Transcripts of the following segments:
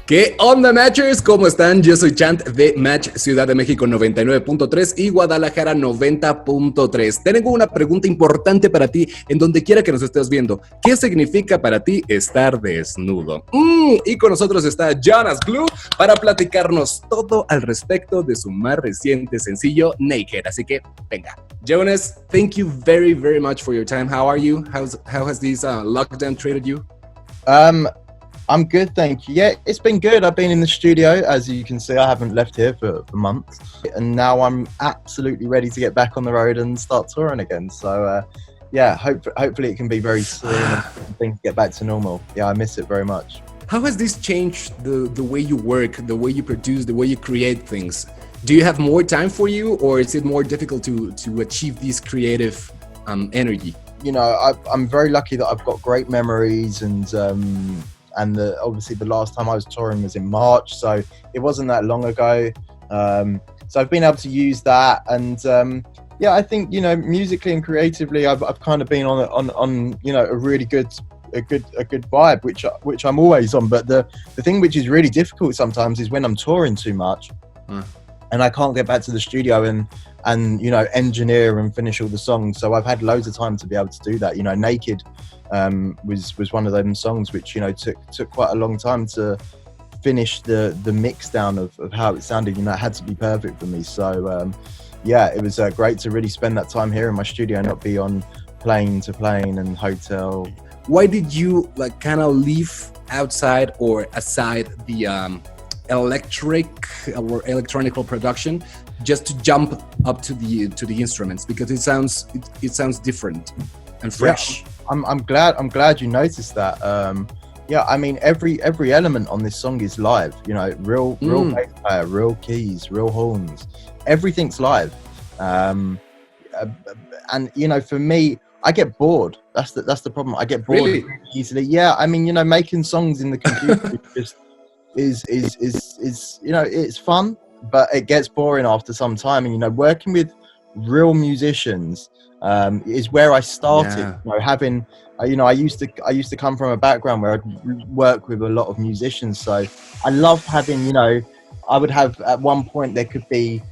¿Qué onda, Matchers? ¿Cómo están? Yo soy Chant de Match Ciudad de México 99.3 y Guadalajara 90.3. Tengo una pregunta importante para ti en donde quiera que nos estés viendo. ¿Qué significa para ti estar desnudo? Y con nosotros está Jonas Blue para platicarnos todo al respecto de su más reciente sencillo, Naked. Así que, venga. Jonas, thank you very, very much for your time. How are you? How has this lockdown treated you? I'm good, thank you. Yeah, it's been good. I've been in the studio. As you can see, I haven't left here for months. And now I'm absolutely ready to get back on the road and start touring again. So, yeah, hopefully it can be very soon and things get back to normal. Yeah, I miss it very much. How has this changed the way you work, the way you produce, the way you create things? Do you have more time for you, or is it more difficult to achieve this creative energy? You know, I'm very lucky that I've got great memories and obviously the last time I was touring was in March, so it wasn't that long ago. So I've been able to use that, and yeah, I think, you know, musically and creatively, I've kind of been on you know, a really good vibe, which I'm always on. But the thing which is really difficult sometimes is when I'm touring too much, and I can't get back to the studio and you know, engineer and finish all the songs. So I've had loads of time to be able to do that. You know, Naked was one of them songs which, you know, took quite a long time to finish the mix down of how it sounded. You know, it had to be perfect for me. So yeah, it was great to really spend that time here in my studio and not be on plane to plane and hotel. Why did you like kind of leave outside or aside the electronic production just to jump up to the instruments? Because it sounds different and fresh. Yeah, I'm glad you noticed that. Yeah, I mean, every element on this song is live. You know, real bass player, real keys, real horns. Everything's live. And you know, for me, I get bored. That's the problem. I get bored really easily. Yeah, I mean, you know, making songs in the computer is you know, it's fun, but it gets boring after some time. And you know, working with real musicians is where I started. Yeah. You know, having you know, I used to come from a background where I'd work with a lot of musicians, so I loved having, you know, I would have, at one point there could be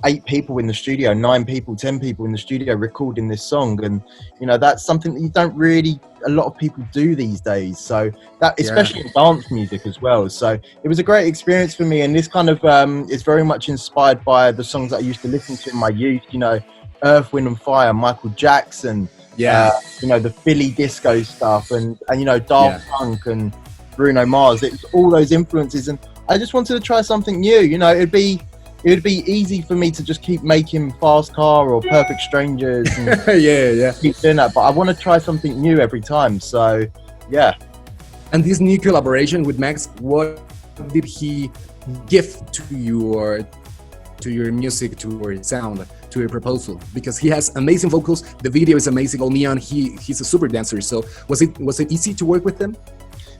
8 people in the studio, 9 people, 10 people in the studio recording this song. And you know, that's something that you don't really, a lot of people do these days, so that, especially in dance music as well. So it was a great experience for me, and this kind of is very much inspired by the songs that I used to listen to in my youth. You know, Earth, Wind and Fire, Michael Jackson, you know, the Philly disco stuff, and you know, Daft Punk and Bruno Mars. It's all those influences, and I just wanted to try something new. You know, it would be easy for me to just keep making Fast Car or Perfect Strangers and keep doing that, but I want to try something new every time. So yeah. And this new collaboration with Max, what did he give to you, or to your music, to your sound, to your proposal? Because he has amazing vocals, the video is amazing, all neon, he's a super dancer. So was it easy to work with him?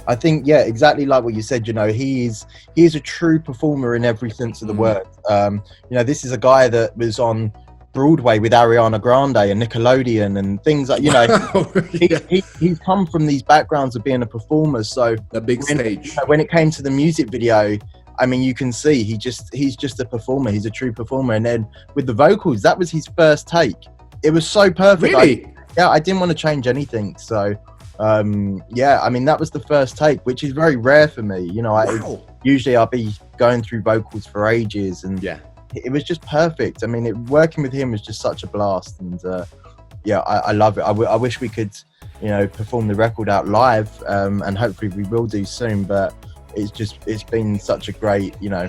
I think, yeah, exactly like what you said. You know, he is a true performer in every sense of the word. You know, this is a guy that was on Broadway with Ariana Grande and Nickelodeon and things like, you know, he's come from these backgrounds of being a performer. So the big stage. When it came to the music video, I mean, you can see he's just a performer. He's a true performer. And then with the vocals, that was his first take. It was so perfect. Really? I didn't want to change anything. So yeah, I mean, that was the first take, which is very rare for me. You know, usually I'll be going through vocals for ages, and it was just perfect. I mean, working with him was just such a blast, and yeah, I love it. I wish we could, you know, perform the record out live, and hopefully we will do soon. But it's been such a great, you know,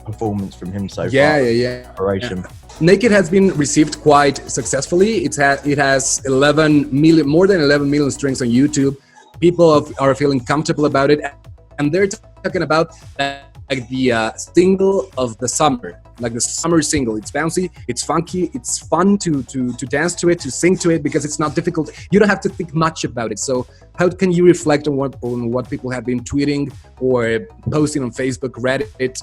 performance from him so far. Yeah. Naked has been received quite successfully. It has 11 million, more than 11 million streams on YouTube. People are feeling comfortable about it, and they're talking about like the single of the summer, like the summer single. It's bouncy, it's funky, it's fun to dance to it, to sing to it, because it's not difficult. You don't have to think much about it. So how can you reflect on what people have been tweeting or posting on Facebook, Reddit?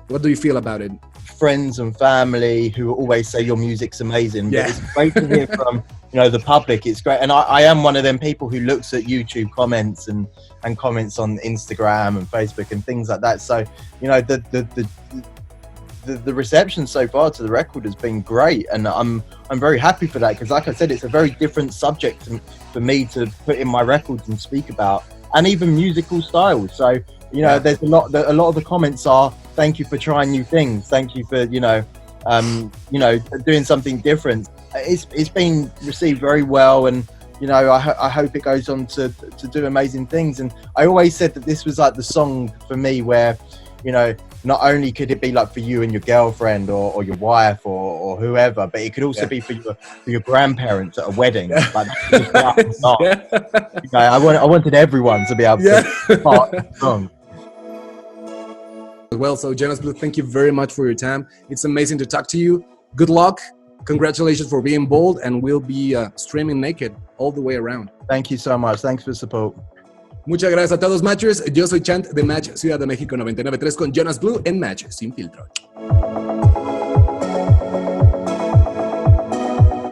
What do you feel about it? friends and family who always say your music's amazing. Yeah. But it's great to hear from, you know, the public. It's great. And I am one of them people who looks at YouTube comments and comments on Instagram and Facebook and things like that. So, you know, the reception so far to the record has been great, and I'm very happy for that, because like I said, it's a very different subject for me to put in my records and speak about, and even musical styles. So, you know, there's a lot of the comments are, thank you for trying new things, thank you for doing something different. It's been received very well, and you know, I hope it goes on to do amazing things. And I always said that this was like the song for me where, you know, not only could it be like for you and your girlfriend or your wife or whoever, but it could also be for your grandparents at a wedding. Like, you know, I wanted everyone to be able to part the song. Well, so Jonas Blue, thank you very much for your time. It's amazing to talk to you. Good luck. Congratulations for being bold, and we'll be streaming naked all the way around. Thank you so much. Thanks for the support. Muchas gracias a todos, Matchers. Yo soy Chant de Match Ciudad de México 99.3 con Jonas Blue en Match Sin Filtro.